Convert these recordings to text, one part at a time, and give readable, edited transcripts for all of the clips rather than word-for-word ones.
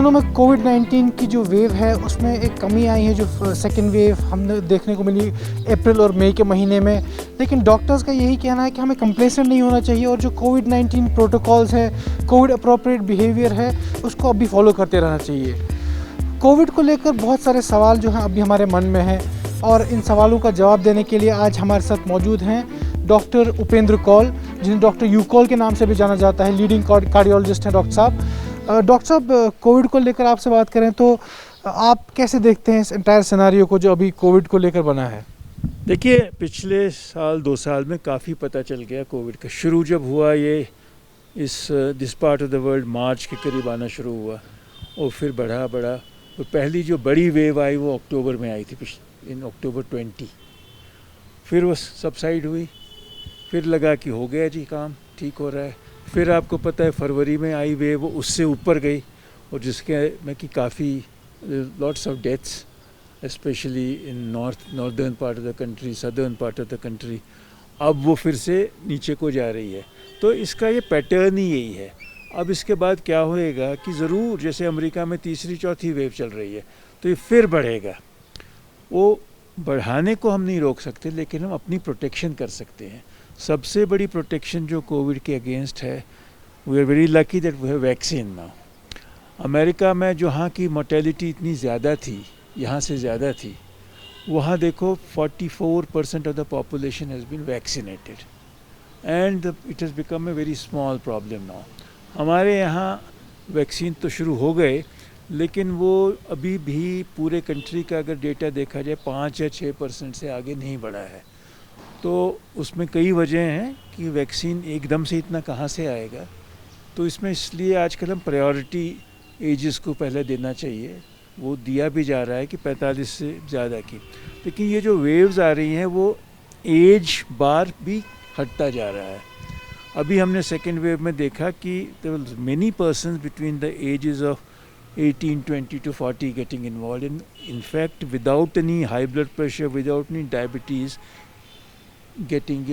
दिनों में कोविड-19 की जो वेव है उसमें एक कमी आई है, जो सेकेंड वेव हमने देखने को मिली अप्रैल और मई के महीने में। लेकिन डॉक्टर्स का यही कहना है कि हमें कंप्लेसेंट नहीं होना चाहिए और जो कोविड-19 प्रोटोकॉल्स हैं, कोविड अप्रोप्रिएट बिहेवियर है, उसको अभी फॉलो करते रहना चाहिए। कोविड को लेकर बहुत सारे सवाल जो हैं अभी हमारे मन में हैं और इन सवालों का जवाब देने के लिए आज हमारे साथ मौजूद हैं डॉक्टर उपेंद्र कौल, जिन्हें डॉक्टर यू कौल के नाम से भी जाना जाता है। लीडिंग कार्डियोलॉजिस्ट हैं डॉक्टर साहब। डॉक्टर साहब, कोविड को लेकर आपसे बात करें तो आप कैसे देखते हैं इस एंटायर सिनेरियो को जो अभी कोविड को लेकर बना है? देखिए, पिछले साल 2 साल में काफ़ी पता चल गया कोविड का। शुरू जब हुआ ये this part of the world March के करीब आना शुरू हुआ और फिर बढ़ा और पहली जो बड़ी वेव आई वो अक्टूबर में आई थी, इन अक्टूबर 20। फिर वो सबसाइड हुई, फिर लगा कि हो गया जी, काम ठीक हो रहा है। फिर आपको पता है फरवरी में आई वेव, वो उससे ऊपर गई और जिसके में कि काफ़ी lots of deaths, specially in northern part of the country, southern part of the country. अब वो फिर से नीचे को जा रही है, तो इसका ये पैटर्न ही यही है। अब इसके बाद क्या होएगा कि ज़रूर जैसे अमेरिका में तीसरी चौथी वेव चल रही है तो ये फिर बढ़ेगा। वो बढ़ाने को हम नहीं रोक सकते, लेकिन हम अपनी प्रोटेक्शन कर सकते हैं। सबसे बड़ी प्रोटेक्शन जो कोविड के अगेंस्ट है, we are very lucky that we have vaccine now. America में जहाँ की मोर्टेलिटी इतनी ज़्यादा थी, यहाँ से ज़्यादा थी, वहाँ देखो 44% of the population has been vaccinated and it has become a very small problem now. हमारे यहाँ वैक्सीन तो शुरू हो गए, लेकिन वो अभी भी पूरे कंट्री का अगर डेटा देखा जाए 5 या 6% से आगे नहीं बढ़ा है। तो उसमें कई वजह हैं कि वैक्सीन एकदम से इतना कहाँ से आएगा। तो इसमें इसलिए आजकल हम प्रायोरिटी एजेस को पहले देना चाहिए, वो दिया भी जा रहा है कि 45 से ज़्यादा की। लेकिन ये जो वेव्स आ रही हैं वो एज बार भी हटता जा रहा है। अभी हमने सेकेंड वेव में देखा कि there were many persons between the ages of 18, 20 to 40 getting involved in fact without any high blood pressure, without any diabetes, getting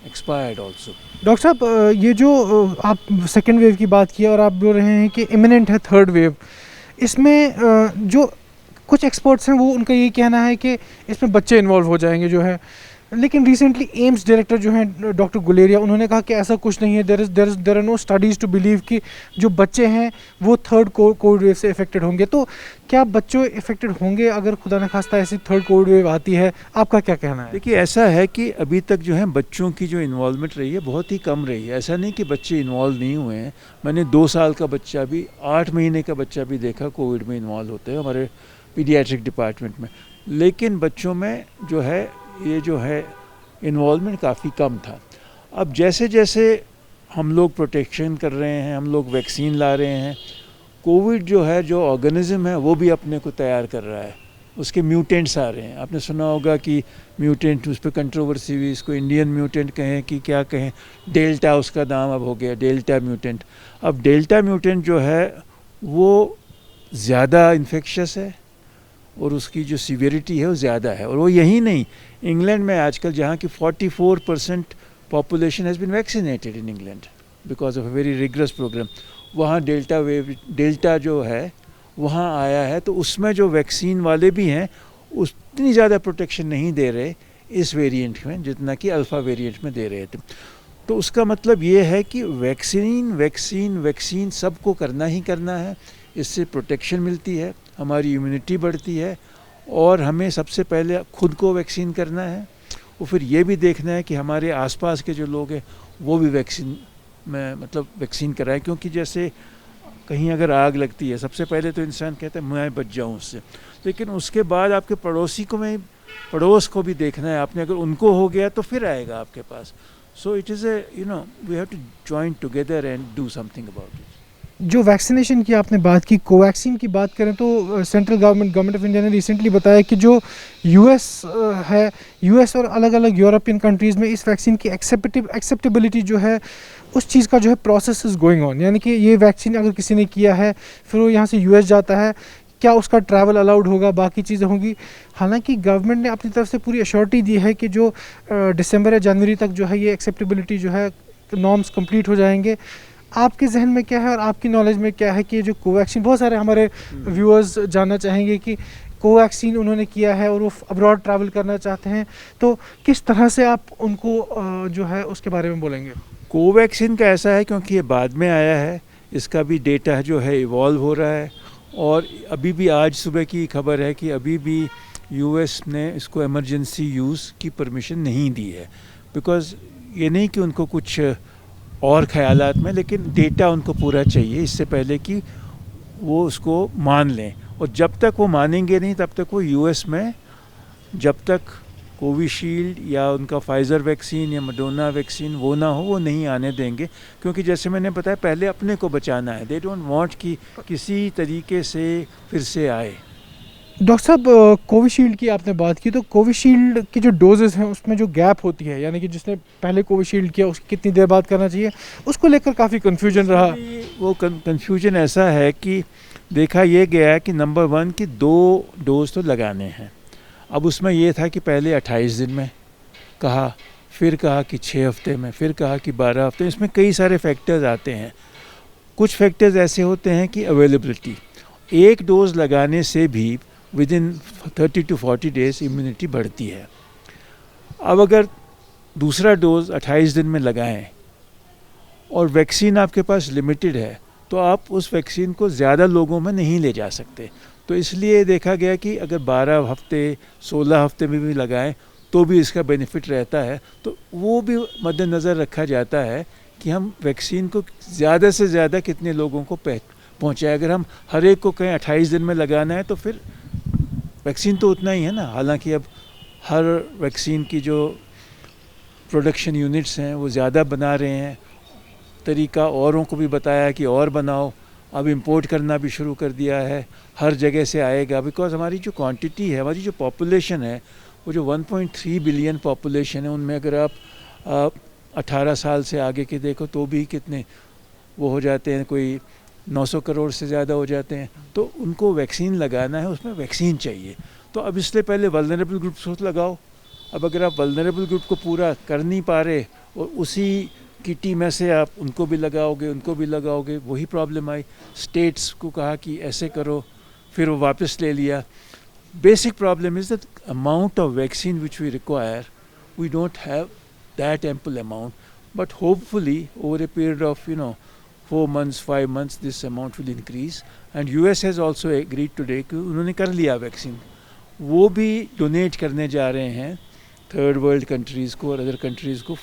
expired also. Doctor साहब, ये जो आप सेकेंड वेव की बात की और आप बोल रहे हैं कि इमिनेंट है थर्ड वेव, इसमें जो कुछ एक्सपर्ट्स हैं वो उनका ये कहना है कि इसमें बच्चे इन्वॉल्व हो जाएंगे जो है। लेकिन रिसेंटली एम्स डायरेक्टर जो हैं डॉक्टर गुलेरिया, उन्होंने कहा कि ऐसा कुछ नहीं है। There are no studies to believe कि जो बच्चे हैं वो थर्ड कोविड वेव से इफेक्टेड होंगे। तो क्या बच्चों इफेक्टेड होंगे अगर खुदा न खास्ता ऐसी थर्ड कोविड वेव आती है? आपका क्या कहना है? देखिए, ऐसा है कि अभी तक जो है बच्चों की जो इन्वॉल्वमेंट रही है बहुत ही कम रही है। ऐसा नहीं कि बच्चे इन्वॉल्व नहीं हुए हैं। मैंने 2 साल का बच्चा भी, 8 महीने का बच्चा भी देखा कोविड में इन्वॉल्व होते हैं हमारे पीडियाट्रिक डिपार्टमेंट में। लेकिन बच्चों में जो है ये जो है इन्वॉल्वमेंट काफ़ी कम था। अब जैसे जैसे हम लोग प्रोटेक्शन कर रहे हैं, हम लोग वैक्सीन ला रहे हैं, कोविड जो है जो ऑर्गेनिज्म है वो भी अपने को तैयार कर रहा है, उसके म्यूटेंट्स आ रहे हैं। आपने सुना होगा कि म्यूटेंट, उस पर कंट्रोवर्सी हुई, इसको इंडियन म्यूटेंट कहें कि क्या कहें, डेल्टा उसका नाम अब हो गया, डेल्टा म्यूटेंट। अब डेल्टा म्यूटेंट जो है वो ज़्यादा इन्फेक्शस है और उसकी जो सीवियरिटी है वो ज़्यादा है। और वो यही नहीं, इंग्लैंड में आजकल जहाँ की 44% population has been vaccinated in England because of a very rigorous programme, वहाँ डेल्टा जो है वहाँ आया है। तो उसमें जो वैक्सीन वाले भी हैं उतनी ज़्यादा प्रोटेक्शन नहीं दे रहे इस वेरिएंट में जितना कि अल्फ़ा वेरिएंट में दे रहे थे। तो उसका मतलब ये है कि वैक्सीन सबको करना ही करना है। इससे प्रोटेक्शन मिलती है, हमारी इम्यूनिटी बढ़ती है और हमें सबसे पहले खुद को वैक्सीन करना है और फिर ये भी देखना है कि हमारे आसपास के जो लोग हैं वो भी वैक्सीन कराएं। क्योंकि जैसे कहीं अगर आग लगती है, सबसे पहले तो इंसान कहता है मैं बच जाऊं उससे, लेकिन उसके बाद आपके पड़ोस को भी देखना है आपने। अगर उनको हो गया तो फिर आएगा आपके पास। So it is we have to join together and do something about it. जो वैक्सीनेशन की आपने बात की, कोवैक्सीन की बात करें तो सेंट्रल गवर्नमेंट ऑफ इंडिया ने रिसेंटली बताया कि जो यूएस और अलग अलग यूरोपियन कंट्रीज़ में इस वैक्सीन की एक्सेप्टेबिलिटी जो है उस चीज़ का जो है प्रोसेस इज़ गोइंग ऑन। यानी कि ये वैक्सीन अगर किसी ने किया है फिर वो यहाँ से यूएस जाता है, क्या उसका ट्रैवल अलाउड होगा, बाकी चीज़ें होंगी। हालांकि गवर्नमेंट ने अपनी तरफ से पूरी अश्योरिटी दी है कि जो दिसंबर या जनवरी तक जो है ये एक्सेप्टेबिलिटी जो है नॉर्म्स कंप्लीट हो जाएंगे। आपके जहन में क्या है और आपकी नॉलेज में क्या है कि जो कोवैक्सीन, बहुत सारे हमारे व्यूअर्स जानना चाहेंगे कि कोवैक्सीन उन्होंने किया है और वो अब्रॉड ट्रैवल करना चाहते हैं, तो किस तरह से आप उनको जो है उसके बारे में बोलेंगे? कोवैक्सीन का ऐसा है क्योंकि ये बाद में आया है, इसका भी डेटा जो है इवॉल्व हो रहा है, और अभी भी आज सुबह की खबर है कि अभी भी यूएस ने इसको इमरजेंसी यूज़ की परमिशन नहीं दी है। बिकॉज़ ये नहीं कि उनको कुछ और ख्यालात में, लेकिन डेटा उनको पूरा चाहिए इससे पहले कि वो उसको मान लें, और जब तक वो मानेंगे नहीं तब तक वो यूएस में, जब तक कोविशील्ड या उनका फाइज़र वैक्सीन या मडोना वैक्सीन वो ना हो, वो नहीं आने देंगे। क्योंकि जैसे मैंने बताया, पहले अपने को बचाना है। दे डोंट वांट कि किसी तरीके से फिर से आए। डॉक्टर साहब, कोविशील्ड की आपने बात की, तो कोविशील्ड की जो डोजेस हैं उसमें जो गैप होती है, यानी कि जिसने पहले कोविशील्ड किया उसकी कितनी देर बाद करना चाहिए, उसको लेकर काफ़ी कन्फ्यूजन रहा। वो कन्फ्यूजन ऐसा है कि देखा ये गया है कि नंबर 1 कि 2 डोज तो लगाने हैं। अब उसमें ये था कि पहले 28 दिन में कहा, फिर कहा कि 6 हफ्ते में, फिर कहा कि 12 हफ्ते में। इसमें कई सारे फैक्टर्स आते हैं। कुछ फैक्टर्स ऐसे होते हैं कि अवेलेबिलिटी, एक डोज लगाने से भी with in 30 to 40 days immunity बढ़ती है। अब अगर दूसरा डोज 28 दिन में लगाएं और वैक्सीन आपके पास लिमिटेड है, तो आप उस वैक्सीन को ज़्यादा लोगों में नहीं ले जा सकते। तो इसलिए देखा गया कि अगर 12 हफ्ते 16 हफ्ते में भी लगाएं तो भी इसका बेनिफिट रहता है। तो वो भी मद्देनज़र रखा जाता है कि हम वैक्सीन को ज़्यादा से ज़्यादा कितने लोगों को पहुँचाएं। अगर हम हर एक को कहें 28 दिन में लगाना है, तो फिर वैक्सीन तो उतना ही है ना। हालांकि अब हर वैक्सीन की जो प्रोडक्शन यूनिट्स हैं वो ज़्यादा बना रहे हैं, तरीका औरों को भी बताया कि और बनाओ। अब इंपोर्ट करना भी शुरू कर दिया है, हर जगह से आएगा। बिकॉज हमारी जो क्वांटिटी है, हमारी जो पॉपुलेशन है, वो जो 1.3 बिलियन पॉपुलेशन है, उनमें अगर आप 18 साल से आगे के देखो तो भी कितने वो हो जाते हैं, कोई 900 करोड़ से ज़्यादा हो जाते हैं। तो उनको वैक्सीन लगाना है, उसमें वैक्सीन चाहिए। तो अब इसलिए पहले वल्नरेबल ग्रुप्स को लगाओ। अब अगर आप वल्नरेबल ग्रुप को पूरा कर नहीं पा रहे और उसी की टीम में से आप उनको भी लगाओगे, उनको भी लगाओगे, वही प्रॉब्लम आई। स्टेट्स को कहा कि ऐसे करो, फिर वो वापस ले लिया। Basic problem is that amount of vaccine which we require, we don't have that ample amount, but hopefully over a period of 4 months 5 months this amount will increase, and US has also agreed today कि उन्होंने कर लिया vaccine, वो भी donate करने जा रहे हैं थर्ड वर्ल्ड कंट्रीज़ को और अदर कंट्रीज़ को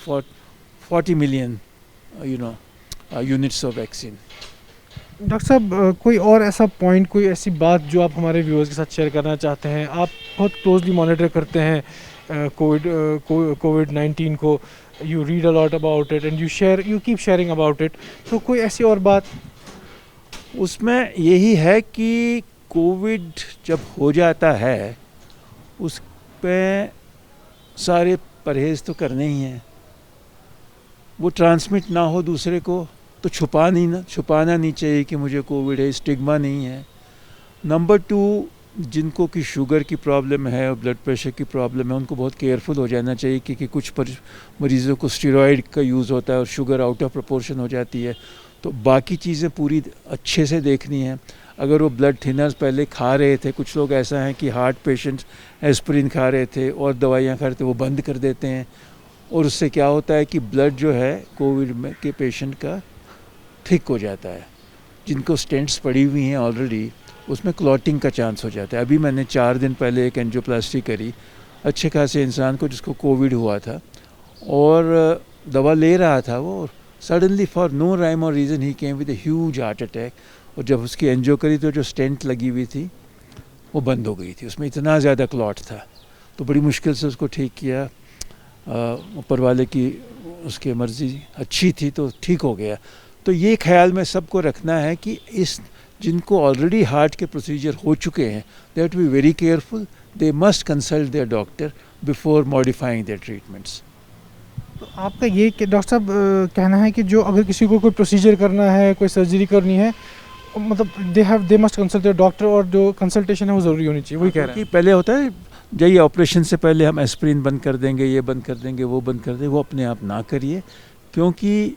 40 million units of vaccine. Doctor साहब, कोई और ऐसा पॉइंट, कोई ऐसी बात जो आप हमारे व्यूअर्स के साथ शेयर करना चाहते हैं? आप बहुत क्लोजली मॉनिटर करते हैं कोविड-19 को, you read a lot about it and you keep sharing about it, तो कोई ऐसी और बात? उसमें यही है कि कोविड जब हो जाता है उस पे सारे परहेज़ तो करने ही हैं। वो ट्रांसमिट ना हो दूसरे को, तो छुपाना नहीं चाहिए कि मुझे कोविड है, स्टिग्मा नहीं है। नंबर 2, जिनको कि शुगर की प्रॉब्लम है और ब्लड प्रेशर की प्रॉब्लम है, उनको बहुत केयरफुल हो जाना चाहिए क्योंकि कुछ मरीज़ों को स्टेरॉइड का यूज़ होता है और शुगर आउट ऑफ प्रोपोर्शन हो जाती है। तो बाकी चीज़ें पूरी अच्छे से देखनी है। अगर वो ब्लड थिनर्स पहले खा रहे थे, कुछ लोग ऐसा हैं कि हार्ट पेशेंट्स एस्पिरिन खा रहे थे और दवाइयाँ खा रहे थे, वो बंद कर देते हैं, और उससे क्या होता है कि ब्लड जो है कोविड में के पेशेंट का थिक हो जाता है। जिनको स्टेंट्स पड़ी हुई हैं ऑलरेडी, उसमें क्लॉटिंग का चांस हो जाता है। अभी मैंने 4 दिन पहले एक एंजियोप्लास्टी करी अच्छे खासे इंसान को जिसको कोविड हुआ था, और दवा ले रहा था वो, सडनली फॉर नो राइम और reason he came with a huge heart attack. और जब उसकी एंजियो करी तो जो स्टेंट लगी हुई थी वो बंद हो गई थी, उसमें इतना ज़्यादा क्लॉट था। तो बड़ी मुश्किल से उसको ठीक किया, ऊपर वाले की उसकी मर्ज़ी अच्छी थी तो ठीक हो गया। तो ये ख्याल में सबको रखना है कि इस जिनको ऑलरेडी हार्ट के प्रोसीजर हो चुके हैं, they have to be very careful, they must consult their doctor before modifying their treatments. तो आपका ये कि डॉक्टर साहब कहना है कि जो अगर किसी को कोई प्रोसीजर करना है, कोई सर्जरी करनी है, मतलब they must consult their doctor, और जो कंसल्टेशन है वो ज़रूरी होनी चाहिए, वही कह रहे हैं। पहले होता है जाइए ऑपरेशन से पहले हम एस्पिरिन बंद कर देंगे, ये बंद कर देंगे, वो बंद कर देंगे, वो अपने आप ना करिए, क्योंकि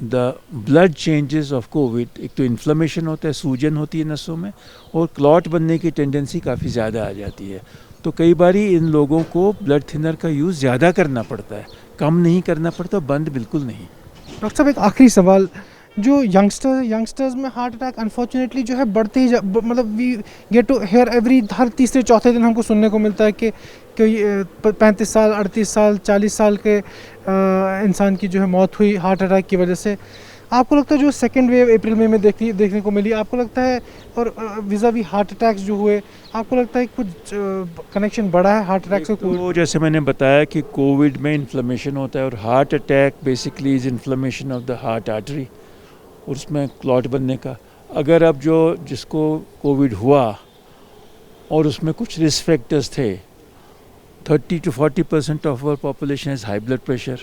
the blood changes of Covid, एक तो इन्फ्लेमेशन होता है, सूजन होती है नसों में, और क्लॉट बनने की टेंडेंसी काफ़ी ज़्यादा आ जाती है। तो कई बारी इन लोगों को ब्लड थिनर का यूज़ ज़्यादा करना पड़ता है, कम नहीं करना पड़ता, बंद बिल्कुल नहीं। डॉक्टर साहब एक आखिरी सवाल, जो यंगस्टर्स में हार्ट अटैक अनफॉर्चुनेटली जो है बढ़ते ही मतलब we get to hear every हर तीसरे चौथे दिन हमको सुनने को मिलता है कि कोई 35 साल 38 साल 40 साल के इंसान की जो है मौत हुई हार्ट अटैक की वजह से। आपको लगता है जो सेकेंड वेव अप्रैल मई में देखने को मिली, आपको लगता है, और विज़ावी हार्ट अटैक्स जो हुए, आपको लगता है कुछ कनेक्शन बढ़ा है हार्ट अटैक से? तो जैसे मैंने बताया कि कोविड में इन्फ्लेमेशन होता है, और heart attack basically is inflammation of the heart artery, और उसमें क्लॉट बनने का। अगर अब जिसको कोविड हुआ और उसमें कुछ रिस्क फैक्टर्स थे, 30 to 40% of our population has high blood pressure,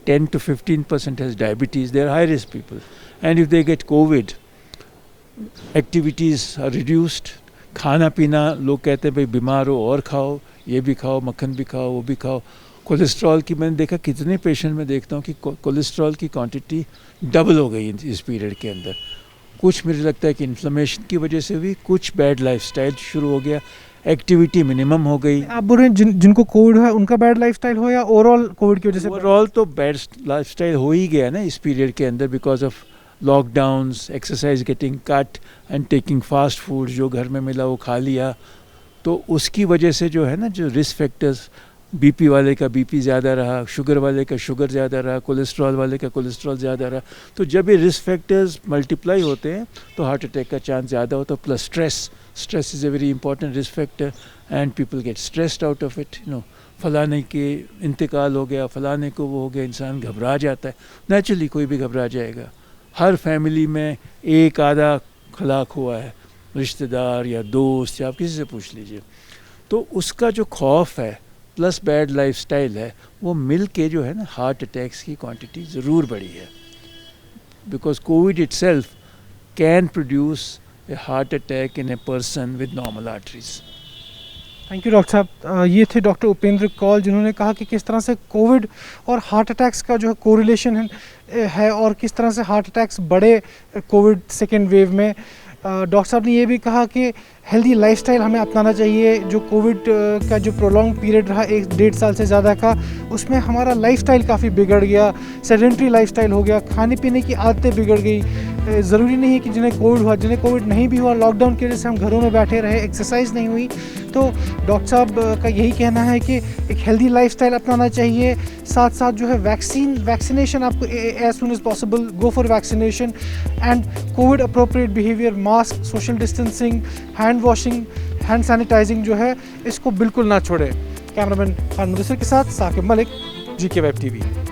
10 to 15% has diabetes, they are high risk people, and if they get COVID, activities are reduced, खाना पीना, लोग कहते हैं भाई बीमार हो और खाओ, ये भी खाओ, मक्खन भी खाओ, वो भी खाओ। कोलेस्ट्रॉल की मैंने देखा, कितने पेशेंट में देखता हूँ कि कोलेस्ट्रॉल की क्वांटिटी डबल हो गई इस पीरियड के अंदर। कुछ मुझे लगता है कि इन्फ्लेमेशन की वजह से भी, कुछ बैड लाइफस्टाइल शुरू हो गया, एक्टिविटी मिनिमम हो गई। आप बोल रहे हैं जिनको कोविड हुआ उनका बैड लाइफस्टाइल हो, या ओवरऑल कोविड की वजह से? ओवरऑल तो बैड लाइफस्टाइल हो ही गया ना इस पीरियड के अंदर, because of lockdowns, exercise getting cut and taking fast food, जो घर में मिला वो खा लिया, तो उसकी वजह से जो है ना, जो रिस्क फैक्टर्स, बीपी वाले का बीपी ज़्यादा रहा, शुगर वाले का शुगर ज़्यादा रहा, कोलेस्ट्रॉल वाले का कोलेस्ट्रॉल ज़्यादा रहा, तो जब ये रिस्क फैक्टर्स मल्टीप्लाई होते हैं तो हार्ट अटैक का चांस ज़्यादा होता है। Plus stress is a very important risk factor, and people get stressed out of it, फलाने के इंतकाल हो गया, फलाने को वो हो गया, इंसान घबरा जाता है। नेचुरली कोई भी घबरा जाएगा, हर फैमिली में एक आधा हलाक हुआ है, रिश्तेदार या दोस्त, या आप किसी से पूछ लीजिए। तो उसका जो खौफ है प्लस बैड लाइफस्टाइल है, वो मिल के जो है ना, हार्ट अटैक्स की क्वांटिटी ज़रूर बढ़ी है, because Covid itself can produce a heart attack in a person with normal arteries. Thank you doctor साहब। ये थे डॉक्टर उपेंद्र कौल, जिन्होंने कहा कि किस तरह से कोविड और हार्ट अटैक्स का जो है कोरिलेशन है, और किस तरह से हार्ट अटैक्स बढ़े कोविड सेकेंड वेव में। डॉक्टर साहब ने ये भी कहा कि हेल्दी लाइफस्टाइल हमें अपनाना चाहिए। जो कोविड का जो प्रोलॉन्ग पीरियड रहा 1-1.5 साल से ज़्यादा का, उसमें हमारा लाइफस्टाइल काफ़ी बिगड़ गया, सेडेंट्री लाइफस्टाइल हो गया, खाने पीने की आदतें बिगड़ गई। ज़रूरी नहीं है कि जिन्हें कोविड हुआ, जिन्हें कोविड नहीं भी हुआ, लॉकडाउन की वजह से हम घरों में बैठे रहे, एक्सरसाइज नहीं हुई, तो डॉक्टर साहब का यही कहना है कि एक हेल्दी लाइफस्टाइल अपनाना चाहिए। साथ साथ जो है वैक्सीनेशन, आपको as soon as possible go for vaccination, and covid appropriate behaviour, mask, social distancing, hand washing, hand sanitising जो है, इसको बिल्कुल ना छोड़े। कैमरामैन खान मुदस्सिर के साथ Saqib Malik, GK Web TV।